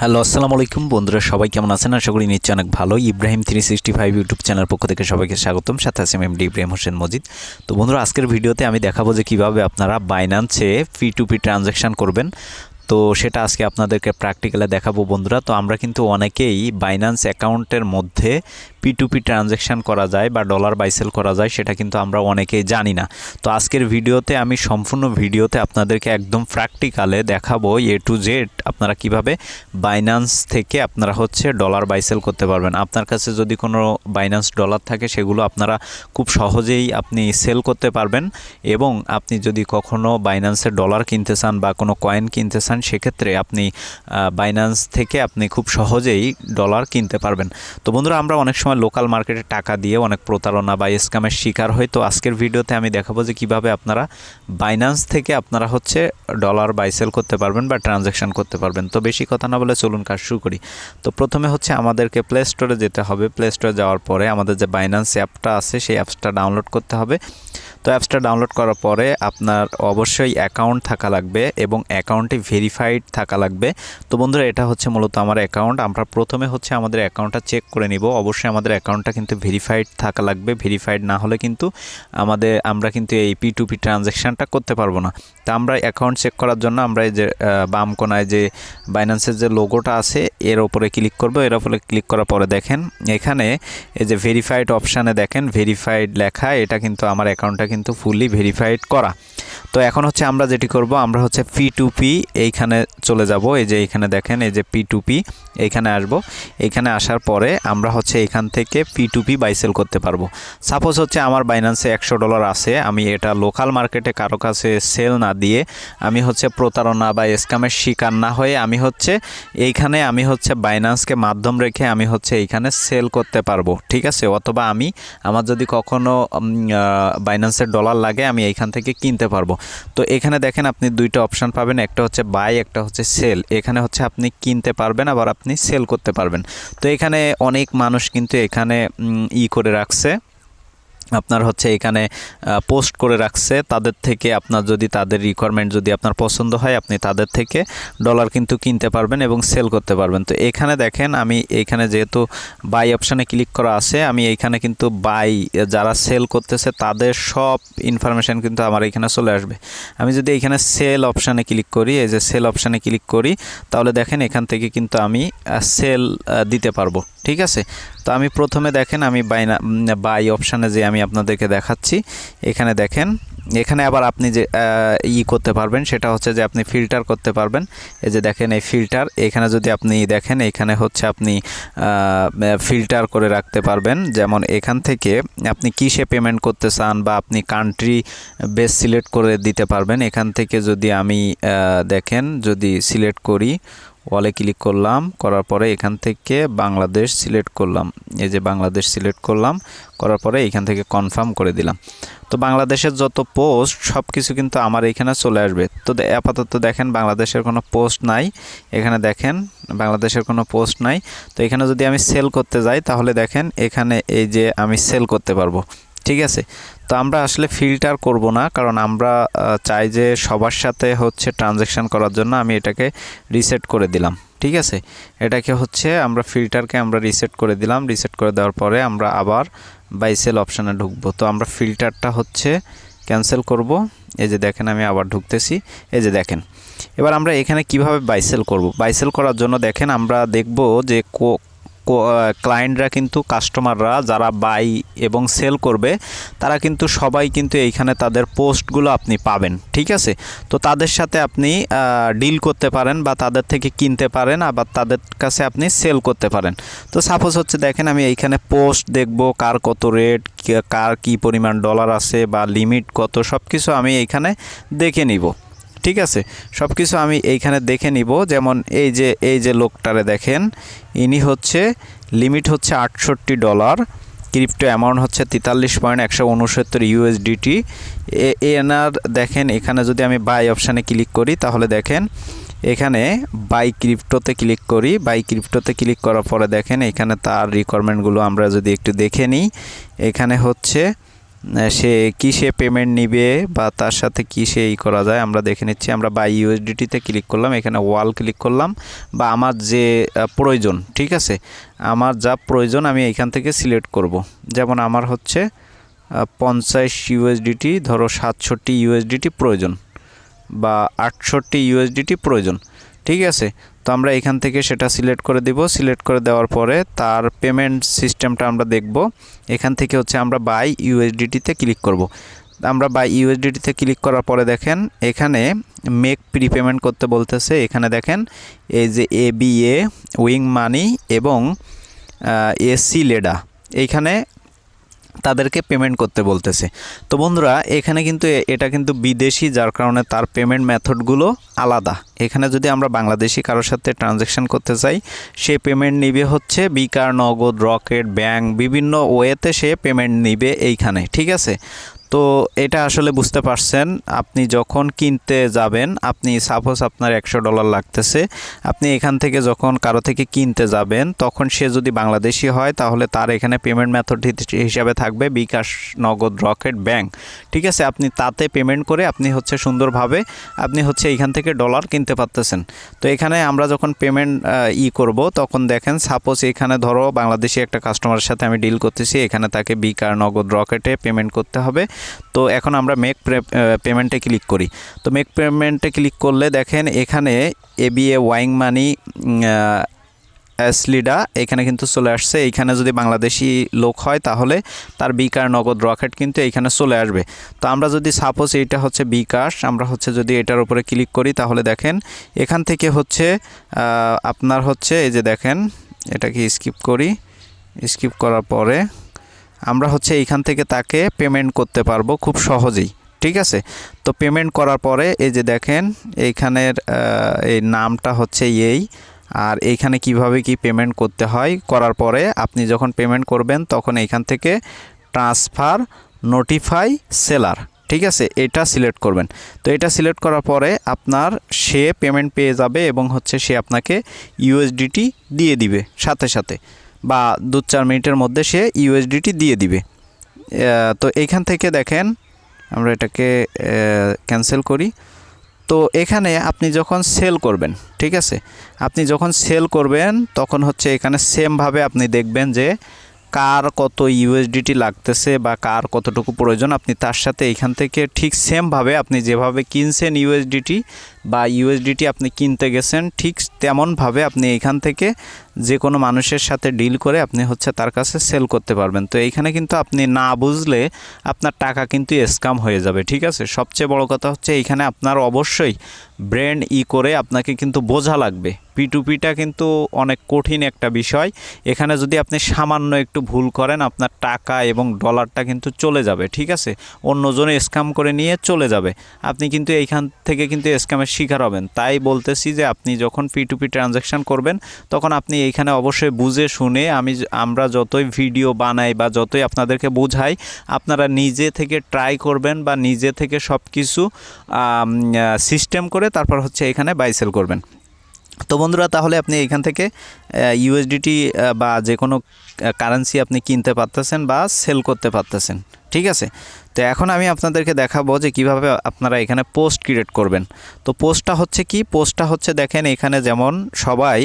Hello, আসসালামু আলাইকুম বন্ধুরা, সবাই কেমন আছেন? আশা করি নিশ্চয়ই অনেক ভালো। ইব্রাহিম 365 ইউটিউব চ্যানেল পক্ষ থেকে সবাইকে স্বাগতম। সাথে আছে এমডি ইব্রাহিম হোসেেন মজিদ। তো বন্ধুরা, আজকের ভিডিওতে আমি দেখাবো যে কিভাবে আপনারা বাইন্যান্সে P2P ট্রানজ্যাকশন করবেন। তো সেটা আজকে আপনাদেরকে প্র্যাকটিক্যালে দেখাবো বন্ধুরা। তো আমরা কিন্তু অনেকেই বাইন্যান্স অ্যাকাউন্টের মধ্যে P2P ট্রানজ্যাকশন করা যায় বা ডলার বাই সেল করা যায়, সেটা কিন্তু আমরা অনেকেই জানি না। তো আজকের ভিডিওতে আমি সম্পূর্ণ ভিডিওতে আপনাদেরকে একদম প্র্যাকটিক্যালে দেখাবো A to Z আপনারা কিভাবে বাইন্যান্স থেকে আপনারা ডলার বাই সেল করতে পারবেন। আপনার কাছে যদি কোনো বাইন্যান্স ডলার থাকে, সেগুলো আপনারা খুব সহজেই আপনি সেল করতে পারবেন। এবং আপনি যদি কখনো বাইন্যান্সের ডলার কিনতে চান বা কোনো কয়েন কিনতে চান, সেক্ষেত্রে আপনি বাইন্যান্স থেকে আপনি খুব সহজেই ডলার কিনতে পারবেন। তো বন্ধুরা, আমরা অনেক সময় লোকাল মার্কেটে টাকা দিয়ে অনেক প্রতারণা বা স্ক্যামের শিকার হই। তো আজকের ভিডিওতে আমি দেখাবো যে কিভাবে আপনারা বাইন্যান্স থেকে আপনারা ডলার বাই সেল করতে পারবেন বা ট্রানজ্যাকশন করতে পারবেন। তো বেশি কথা না বলে চলুন কাজ শুরু করি। তো প্রথমে আমাদেরকে প্লে স্টোরে যেতে হবে। প্লে স্টোরে যাওয়ার পরে আমাদের যে বাইন্যান্স অ্যাপটা আছে, সেই অ্যাপসটা ডাউনলোড করতে হবে। তো অ্যাপসটা ডাউনলোড করার পরে আপনার অবশ্যই অ্যাকাউন্ট থাকা লাগবে এবং অ্যাকাউন্টে ভেরিফাইড থাকা লাগবে। তো বন্ধুরা, এটা মূলত আমার অ্যাকাউন্ট। আমরা প্রথমে আমাদের অ্যাকাউন্টটা চেক করে নিব। অবশ্যই আমাদের অ্যাকাউন্টটা কিন্তু ভেরিফাইড থাকা লাগবে। ভেরিফাইড না হলে কিন্তু আমরা কিন্তু এই P2P ট্রানজ্যাকশনটা করতে পারবো না। তো আমরা অ্যাকাউন্ট চেক করার জন্য আমরা এই যে বাম কোনায় যে বাইন্যান্সের যে লোগোটা আছে, এর ওপরে ক্লিক করব। এর ওপরে ক্লিক করার পরে দেখেন এখানে এই যে ভেরিফাইড অপশানে দেখেন ভেরিফাইড লেখা, এটা কিন্তু আমার অ্যাকাউন্টটা কিন্তু ফুললি ভেরিফাইড করা। তো এখন আমরা যেটি করব, আমরা P2P এইখানে চলে যাব। এই যে এইখানে দেখেন এই যে P2P, এইখানে আসব। এইখানে আসার পরে আমরা এখান থেকে P2P বাই সেল করতে পারবো। সাপোজ আমার বাইন্যান্সে $100 আছে, আমি এটা লোকাল মার্কেটে কারো কাছে সেল না দিয়ে আমি প্রতারণা বা স্ক্যামের শিকার না হয়ে আমি এইখানে আমি বাইন্যান্সকে মাধ্যম রেখে আমি এইখানে সেল করতে পারবো, ঠিক আছে। অথবা আমার যদি কখনো বাইন্যান্সের ডলার লাগে, আমি এইখান থেকে কিনতে পারবো। তো এখানে দেখেন আপনি দুইটা অপশান পাবেন, একটা বাই, একটা সেল। এখানে আপনি কিনতে পারবেন, আবার আপনি সেল করতে পারবেন। তো এখানে অনেক মানুষ কিন্তু এখানে করে রাখছে, আপনার এখানে পোস্ট করে রাখছে। তাদের থেকে আপনার যদি তাদের রিকোয়ারমেন্ট যদি আপনার পছন্দ হয়, আপনি তাদের থেকে ডলার কিন্তু কিনতে পারবেন এবং সেল করতে পারবেন। তো এখানে দেখেন আমি এইখানে যেহেতু বাই অপশানে ক্লিক করা আছে, আমি এইখানে কিন্তু বাই যারা সেল করতেছে তাদের সব ইনফরমেশান কিন্তু আমার এখানে চলে আসবে। আমি যদি এইখানে সেল অপশানে ক্লিক করি, এই যে সেল অপশানে ক্লিক করি, তাহলে দেখেন এখান থেকে কিন্তু আমি সেল দিতে পারবো, ঠিক আছে। তো আমি প্রথমে দেখেন আমি বাই অপশানে যে আমি আপনাদেরকে দেখাচ্ছি, এখানে দেখেন এখানে আবার আপনি যে করতে পারবেন, সেটা যে আপনি ফিল্টার করতে পারবেন। এই যে দেখেন এই ফিল্টার, এখানে যদি আপনি দেখেন এখানে আপনি ফিল্টার করে রাখতে পারবেন। যেমন এখান থেকে আপনি কিসে পেমেন্ট করতে চান বা আপনি কান্ট্রি বেস সিলেক্ট করে দিতে পারবেন। এখান থেকে যদি আমি দেখেন যদি সিলেক্ট করি, ওয়ালে ক্লিক করলাম, করার পরে এখান থেকে বাংলাদেশ সিলেক্ট করলাম। এই যে বাংলাদেশ সিলেক্ট করলাম, করার পরে এখান থেকে কনফার্ম করে দিলাম। তো বাংলাদেশের যত পোস্ট সব কিছু কিন্তু আমার এখানে চলে আসবে। তো আপাতত দেখেন বাংলাদেশের কোনো পোস্ট নাই, এখানে দেখেন বাংলাদেশের কোনো পোস্ট নাই। তো এখানে যদি আমি সেল করতে যাই, তাহলে দেখেন এখানে এই যে আমি সেল করতে পারবো, ঠিক আছে। তো আমরা আসলে ফিল্টার করব না, কারণ আমরা চাই যে সবার সাথে ট্রানজ্যাকশন করার জন্য আমি এটাকে রিসেট করে দিলাম, ঠিক আছে। এটাকে আমরা ফিল্টারকে আমরা রিসেট করে দিলাম। রিসেট করে দেওয়ার পরে আমরা আবার বাই সেল অপশানে ঢুকবো। তো আমরা ফিল্টারটা ক্যান্সেল করব। এই যে দেখেন আমি আবার ঢুকতেছি, এই যে দেখেন। এবার আমরা এখানে কিভাবে বাই সেল করব। বাই সেল করার জন্য দেখেন আমরা দেখব যে ক্লায়েন্টরা কিন্তু কাস্টমাররা যারা বাই এবং সেল করবে, তারা কিন্তু সবাই কিন্তু এইখানে তাদের পোস্টগুলো আপনি পাবেন, ঠিক আছে। তো তাদের সাথে আপনি ডিল করতে পারেন বা তাদের থেকে কিনতে পারেন, আবার তাদের কাছে আপনি সেল করতে পারেন। তো সাপোজ দেখেন আমি এইখানে পোস্ট দেখব, কার কত রেট, কার কি পরিমাণ ডলার আছে বা লিমিট কত, সব কিছু আমি এইখানে দেখে নিব, ঠিক আছে। সব কিছু আমি এইখানে দেখে নিব। যেমন এই যে লোকটারে দেখেন, ইনি লিমিট $68, ক্রিপ্টো অ্যামাউন্ট $43.169 USDT। এনার দেখেন এখানে যদি আমি বাই অপশানে ক্লিক করি, তাহলে দেখেন এখানে বাই ক্রিপ্টোতে ক্লিক করি। বাই ক্রিপ্টোতে ক্লিক করার পরে দেখেন এখানে তার রিকোয়ারমেন্টগুলো আমরা যদি একটু দেখে নিই, এখানে সে কিসে পেমেন্ট নিবে বা তার সাথে কি সে করা যায় আমরা দেখে নিচ্ছি। আমরা বাই ইউএসডিটিতে ক্লিক করলাম, এখানে ওয়াল ক্লিক করলাম, বা আমার যে প্রয়োজন, ঠিক আছে, আমার যা প্রয়োজন আমি এখান থেকে সিলেক্ট করব। যেমন আমার হচ্ছে 50 ইউএসডিটি, ধরো 67 ইউএসডিটি প্রয়োজন বা 68 ইউএসডিটি প্রয়োজন, ঠিক আছে। তো আমরা এখান থেকে সেটা সিলেক্ট করে দেব। সিলেক্ট করে দেওয়ার পরে তার পেমেন্ট সিস্টেমটা আমরা দেখব। এখান থেকে হচ্ছে আমরা বাই ইউএসডিটিতে ক্লিক করব। আমরা বাই ইউএসডিটিতে ক্লিক করার পরে দেখেন এখানে মেক প্রিপেমেন্ট করতে বলতেছে। এখানে দেখেন এই যে এবিএ, উইং মানি এবং এসি লেডা, এইখানে তাদেরকে পেমেন্ট করতে বলতেছে। তো বন্ধুরা এখানে কিন্তু এটা কিন্তু বিদেশি, যার কারণে তার পেমেন্ট মেথডগুলো আলাদা। এখানে যদি আমরা বাংলাদেশি কারোর সাথে ট্রানজ্যাকশন করতে চাই, সে পেমেন্ট নিবে হচ্ছে বিকার, নগদ, রকেট, ব্যাংক, বিভিন্ন ওয়েতে সে পেমেন্ট নিবে এইখানে, ঠিক আছে। তো এটা আসলে বুঝতে পারছেন, আপনি যখন কিনতে যাবেন, আপনি সাপোজ আপনার $100 লাগতেছে, আপনি এখান থেকে যখন কারো থেকে কিনতে যাবেন তখন সে যদি বাংলাদেশি হয় তাহলে তার এখানে পেমেন্ট মেথড হিসাবে থাকবে বিকাশ, নগদ, রকেট, ব্যাংক, ঠিক আছে। আপনি তাতে পেমেন্ট করে আপনি হচ্ছে সুন্দরভাবে আপনি হচ্ছে এইখান থেকে ডলার কিনতে পারতেছেন। তো এখানে আমরা যখন পেমেন্ট করব তখন দেখেন সাপোজ এখানে ধরো বাংলাদেশি একটা কাস্টমারের সাথে আমি ডিল করতেছি, এখানে তাকে বিকার, নগদ, রকেটে পেমেন্ট করতে হবে। তো এখন আমরা মেক পেমেন্টে ক্লিক করি। তো মেক পেমেন্টে ক্লিক করলে দেখেন এখানে এবিএ, ওয়াইং মানি, এসলিডা এখানে কিন্তু চলে আসছে। এইখানে যদি বাংলাদেশি লোক হয় তাহলে তার বিকার, নগদ, রকেট কিন্তু এইখানে চলে আসবে। তো আমরা যদি সাপোজ এইটা হচ্ছে বিকাশ, আমরা হচ্ছে যদি এটার উপরে ক্লিক করি তাহলে দেখেন এখান থেকে হচ্ছে আপনার হচ্ছে এই যে দেখেন এটাকে স্কিপ করি। স্কিপ করার পরে আমরা হচ্ছে এইখান থেকে তাকে পেমেন্ট করতে পারবো খুব সহজেই, ঠিক আছে। তো পেমেন্ট করার পরে এই যে দেখেন এইখানের এই নামটা হচ্ছে এই, আর এইখানে কিভাবে কি পেমেন্ট করতে হয়, করার পরে আপনি যখন পেমেন্ট করবেন তখন এইখান থেকে ট্রান্সফার নোটিফাই সেলার, ঠিক আছে, এটা সিলেক্ট করবেন। তো এটা সিলেক্ট করার পরে আপনার সে পেমেন্ট পেয়ে যাবে এবং হচ্ছে সে আপনাকে ইউএসডিটি দিয়ে দিবে সাথে সাথে, বা 2-4 মিনিটের মধ্যে সে ইউএসডিটি দিয়ে দিবে। তো এইখান থেকে দেখেন আমরা এটাকে ক্যান্সেল করি। তো এখানে আপনি যখন সেল করবেন, ঠিক আছে, আপনি যখন সেল করবেন তখন হচ্ছে এখানে সেমভাবে আপনি দেখবেন যে কার কত ইউএসডিটি লাগতেছে বা কার কতটুকু প্রয়োজন, আপনি তার সাথে এখান থেকে ঠিক সেমভাবে আপনি যেভাবে কিনছেন ইউএসডিটি বা ইউএসডিটি আপনি কিনতে গেছেন ঠিক তেমনভাবে আপনি এখান থেকে যে কোনো মানুষের সাথে ডিল করে আপনি হচ্ছে তার কাছে সেল করতে পারবেন। তো এইখানে কিন্তু আপনি না বুঝলে আপনার টাকা কিন্তু স্ক্যাম হয়ে যাবে, ঠিক আছে। সবচেয়ে বড় কথা হচ্ছে এইখানে আপনার অবশ্যই ব্রেন করে আপনাকে কিন্তু বোঝা লাগবে। P2Pটা কিন্তু অনেক কঠিন একটা বিষয়। এখানে যদি আপনি সামান্য একটু ভুল করেন আপনার টাকা এবং ডলারটা কিন্তু চলে যাবে, ঠিক আছে, অন্যজনে স্ক্যাম করে নিয়ে চলে যাবে। আপনি কিন্তু এইখান থেকে কিন্তু স্ক্যামের শিকার হবেন। তাই বলতেছি যে আপনি যখন P2P ট্রানজ্যাকশন করবেন তখন আপনি এইখানে অবশ্যই বুঝে শুনে আমরা যতই ভিডিও বানাই বা যতই আপনাদেরকে বোঝাই, আপনারা নিজে থেকে ট্রাই করবেন বা নিজে থেকে সব কিছু সিস্টেম করে তারপর হচ্ছে এখানে বাই সেল করবেন। তো বন্ধুরা তাহলে আপনি এখান থেকে ইউএসডিটি বা যে কোনো কারেন্সি আপনি কিনতে পারতেছেন বা সেল করতে পারতেছেন, ঠিক আছে। তো এখন আমি আপনাদেরকে দেখাবো যে কিভাবে আপনারা এখানে পোস্ট ক্রিয়েট করবেন। তো পোস্টটা হচ্ছে কি, পোস্টটা হচ্ছে দেখেন এখানে যেমন সবাই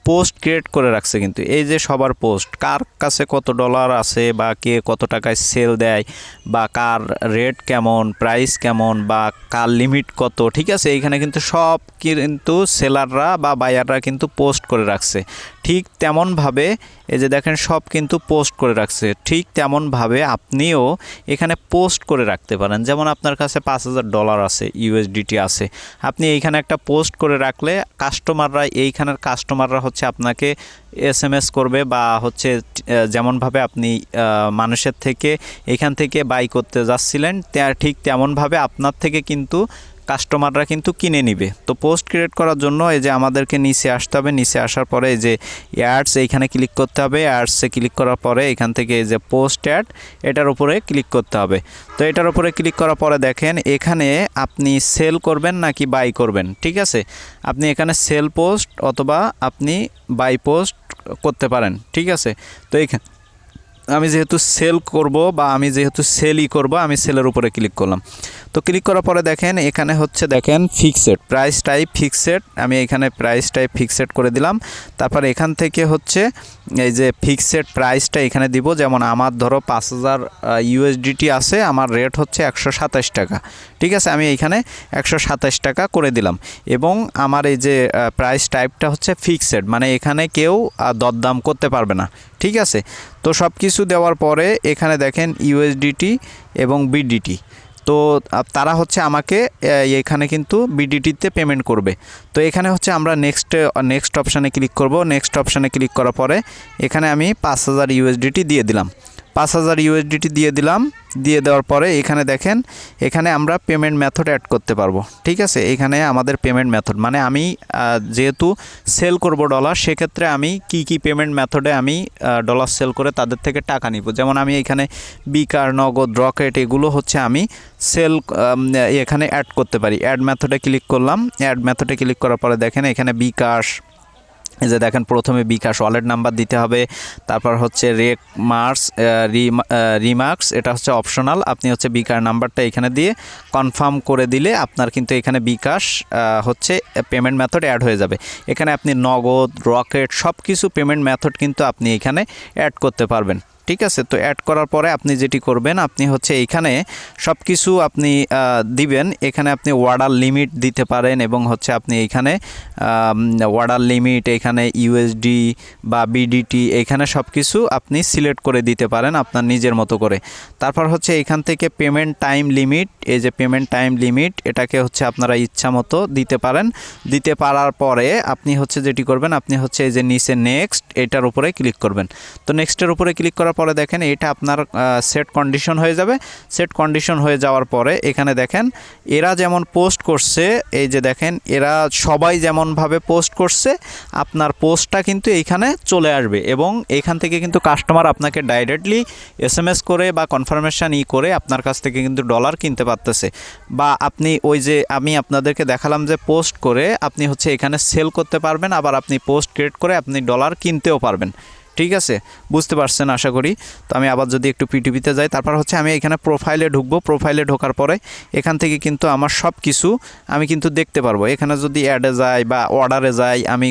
পোস্ট ক্রিয়েট করে রাখছে, কিন্তু এই যে সবার পোস্ট, কার কাছে কত ডলার আছে বা কে কত টাকায় সেল দেয় বা কার রেট কেমন, প্রাইস কেমন বা কার লিমিট কত, ঠিক আছে, এইখানে কিন্তু সব কিন্তু সেলাররা বা বায়াররা কিন্তু পোস্ট করে রাখছে। ঠিক তেমনভাবে এই যে দেখেন সব কিন্তু পোস্ট করে রাখছে, ঠিক তেমনভাবে আপনিও এখানে পোস্ট করে রাখতে পারেন। যেমন আপনার কাছে $5000 আছে, ইউএসডিটি আছে, আপনি এইখানে একটা পোস্ট করে রাখলে এইখানের কাস্টমাররা হচ্ছে আপনাকে এসএমএস করবে বা হচ্ছে যেমনভাবে আপনি মানুষের থেকে এখান থেকে বাই করতে যাচ্ছিলেন ঠিক তেমনভাবে আপনার থেকে কিন্তু কাস্টমাররা কিন্তু কিনে নিবে। তো পোস্ট ক্রিয়েট করার জন্য এই যে আমাদেরকে নিচে আসতে হবে, নিচে আসার পরে এই যে অ্যাডস এইখানে ক্লিক করতে হবে। অ্যাডসে ক্লিক করার পরে এখান থেকে এই যে পোস্ট অ্যাড এটার উপরে ক্লিক করতে হবে। তো এটার উপরে ক্লিক করার পরে দেখেন এখানে আপনি সেল করবেন নাকি বাই করবেন, ঠিক আছে। আপনি এখানে সেল পোস্ট অথবা আপনি বাই পোস্ট করতে পারেন, ঠিক আছে। তো আমি যেহেতু সেল করব বা আমি যেহেতু সেলই করব, আমি সেলের উপরে ক্লিক করলাম। তো ক্লিক করার পরে দেখেন এখানে হচ্ছে দেখেন ফিক্সড প্রাইস টাইপ ফিক্সড, আমি এখানে প্রাইস টাইপ ফিক্সড করে দিলাম। তারপর এখান থেকে হচ্ছে এই যে ফিক্সড প্রাইসটা এখানে দিব, যেমন আমার ধরো 5000 ইউএসডিটি আছে, আমার রেট হচ্ছে 127 টাকা। ঠিক আছে, আমি এইখানে 127 টাকা করে দিলাম এবং আমার এই যে প্রাইস টাইপটা হচ্ছে ফিক্সড, মানে এখানে কেউ দরদাম করতে পারবে না। ঠিক আছে, তো সব কিছু দেওয়ার পরে এখানে দেখেন ইউএসডিটি এবং বিডিটি, তো তারা হচ্ছে আমাকে এখানে কিন্তু বিডিটিতে পেমেন্ট করবে। তো এখানে হচ্ছে আমরা নেক্সট অপশানে ক্লিক করব। নেক্সট অপশানে ক্লিক করার পরে এখানে আমি 5000 ইউএসডিটি দিয়ে দিলাম। 5000 ইউএসডিটি দিয়ে দিলাম। দিয়ে দেওয়ার পরে এখানে দেখেন এখানে আমরা পেমেন্ট মেথড অ্যাড করতে পারবো। ঠিক আছে, এখানে আমাদের পেমেন্ট মেথড মানে আমি যেহেতু সেল করব ডলার, সেক্ষেত্রে আমি কি পেমেন্ট মেথডে আমি ডলার সেল করে তাদের থেকে টাকা নিব। যেমন আমি এখানে বিকার, নগদ, রকেট এগুলো হচ্ছে আমি সেল এখানে অ্যাড করতে পারি। অ্যাড মেথডে ক্লিক করলাম। অ্যাড মেথডে ক্লিক করার পরে দেখেন এখানে বিকাশ, এই যে দেখেন প্রথমে বিকাশ ওয়ালেট নাম্বার দিতে হবে, তারপর হচ্ছে রিমার্কস এটা হচ্ছে অপশনাল, আপনি হচ্ছে বিকাশ নাম্বারটা এখানে দিয়ে কনফার্ম করে দিলে আপনার কিন্তু এখানে বিকাশ হচ্ছে পেমেন্ট মেথড অ্যাড হয়ে যাবে। এখানে আপনি নগদ, রকেট সব কিছু পেমেন্ট মেথড কিন্তু আপনি এখানে অ্যাড করতে পারবেন। ঠিক আছে, তো অ্যাড করার পরে আপনি যেটি করবেন, আপনি হচ্ছে এইখানে সব কিছু আপনি দিবেন। এখানে আপনি অর্ডার লিমিট দিতে পারেন এবং হচ্ছে আপনি এইখানে অর্ডার লিমিট, এখানে ইউএসডি বা বিডিটি, এখানে সব কিছু আপনি সিলেক্ট করে দিতে পারেন আপনার নিজের মতো করে। তারপর হচ্ছে এখান থেকে পেমেন্ট টাইম লিমিট, এই যে পেমেন্ট টাইম লিমিট, এটাকে হচ্ছে আপনারা ইচ্ছা মতো দিতে পারেন। দিতে পারার পরে আপনি হচ্ছে যেটি করবেন, আপনি হচ্ছে এই যে নিচে নেক্সট এটার উপরে ক্লিক করবেন। তো নেক্সটের উপরে ক্লিক করার পরে দেখেন এটা আপনার সেট কন্ডিশন হয়ে যাবে। সেট কন্ডিশন হয়ে যাওয়ার পরে এখানে দেখেন এরা যেমন পোস্ট করছে, এই যে দেখেন এরা সবাই যেমনভাবে পোস্ট করছে আপনার পোস্টটা কিন্তু এইখানে চলে আসবে এবং এইখান থেকে কিন্তু কাস্টমার আপনাকে ডাইরেক্টলি এসএমএস করে বা কনফার্মেশন করে আপনার কাছ থেকে কিন্তু ডলার কিনতে পারতেছে। বা আপনি ওই যে আমি আপনাদেরকে দেখালাম যে পোস্ট করে আপনি হচ্ছে এখানে সেল করতে পারবেন, আবার আপনি পোস্ট ক্রিয়েট করে আপনি ডলার কিনতেও পারবেন। ঠিক আছে, বুঝতে পারছেন আশা করি। তো আমি আবার যদি একটু পিটিপিতে যাই, তারপর হচ্ছে আমি এখানে প্রোফাইলে ঢুকবো। প্রোফাইলে ঢোকার পরে এখান থেকে কিন্তু আমার সব কিছু আমি কিন্তু দেখতে পারবো। এখানে যদি অ্যাডে যাই বা অর্ডারে যাই, আমি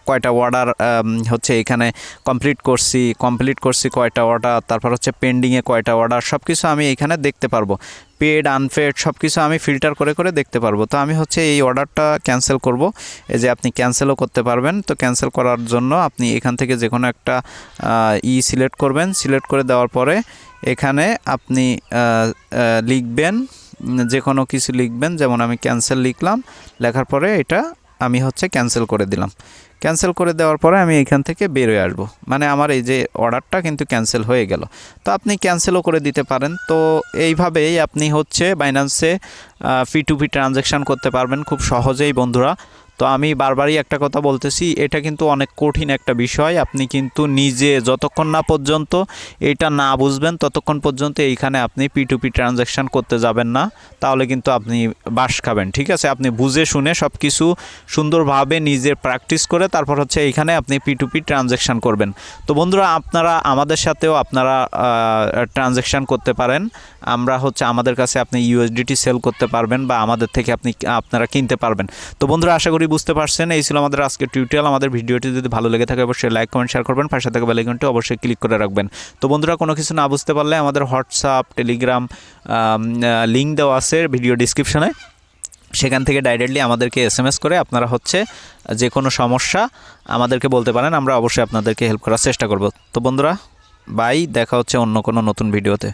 কয়টা অর্ডার হচ্ছে এখানে কমপ্লিট করছি কয়টা অর্ডার, তারপর হচ্ছে পেন্ডিংয়ে কয়টা অর্ডার, সব কিছু আমি এখানে দেখতে পারবো। পেড, আনপেড সব কিছু আমি ফিল্টার করে দেখতে পারবো। তো আমি হচ্ছে এই অর্ডারটা ক্যান্সেল করব। এই যে আপনি ক্যান্সেলও করতে পারবেন। তো ক্যান্সেল করার জন্য আপনি এখান থেকে যে কোনো একটা সিলেক্ট করবেন। সিলেক্ট করে দেওয়ার পরে এখানে আপনি লিখবেন, যে কোনো কিছু লিখবেন, যেমন আমি ক্যান্সেল লিখলাম। লেখার পরে এটা আমি হচ্ছে ক্যান্সেল করে দিলাম। ক্যান্সেল করে দেওয়ার পরে আমি এখান থেকে বের হয়ে আসবো, মানে আমার এই যে অর্ডারটা কিন্তু ক্যান্সেল হয়ে গেল। তো আপনি ক্যান্সেলও করে দিতে পারেন। তো এইভাবেই আপনি হচ্ছে বাইন্যান্সে P2P ট্রানজ্যাকশান করতে পারবেন খুব সহজেই বন্ধুরা। তো আমি বারবারই একটা কথা বলতেছি, এটা কিন্তু অনেক কঠিন একটা বিষয়। আপনি কিন্তু নিজে যতক্ষণ না পর্যন্ত এটা না বুঝবেন ততক্ষণ পর্যন্ত এইখানে আপনি P2P ট্রানজ্যাকশান করতে যাবেন না, তাহলে কিন্তু আপনি বাস খাবেন। ঠিক আছে, আপনি বুঝে শুনে সব কিছু সুন্দরভাবে নিজে প্র্যাকটিস করে তারপর হচ্ছে এইখানে আপনি P2P ট্রানজ্যাকশান করবেন। তো বন্ধুরা, আপনারা আমাদের সাথেও আপনারা ট্রানজ্যাকশান করতে পারেন। আমরা হচ্ছে আমাদের কাছে আপনি ইউএসডিটি সেল করতে পারবেন বা আমাদের থেকে আপনারা কিনতে পারবেন। তো বন্ধুরা, আশা করি বুঝতে পারছেন। এই ছিল আমাদের আজকের টিউটোরিয়াল। আমাদের ভিডিওটি যদি ভালো লেগে থাকে অবশ্যই লাইক, কমেন্ট, শেয়ার করবেন। পাশে থাকা বেল আইকনটি অবশ্যই ক্লিক করে রাখবেন। তো বন্ধুরা, কোনো কিছু না বুঝতে পারলে আমাদের হোয়াটসঅ্যাপ, টেলিগ্রাম লিঙ্ক দেওয়া আছে ভিডিও ডিসক্রিপশনে, সেখান থেকে ডাইরেক্টলি আমাদেরকে এসএমএস করে আপনারা হচ্ছে যে কোনো সমস্যা আমাদেরকে বলতে পারেন। আমরা অবশ্যই আপনাদেরকে হেল্প করার চেষ্টা করব। তো বন্ধুরা, বাই, দেখা হচ্ছে অন্য কোনো নতুন ভিডিওতে।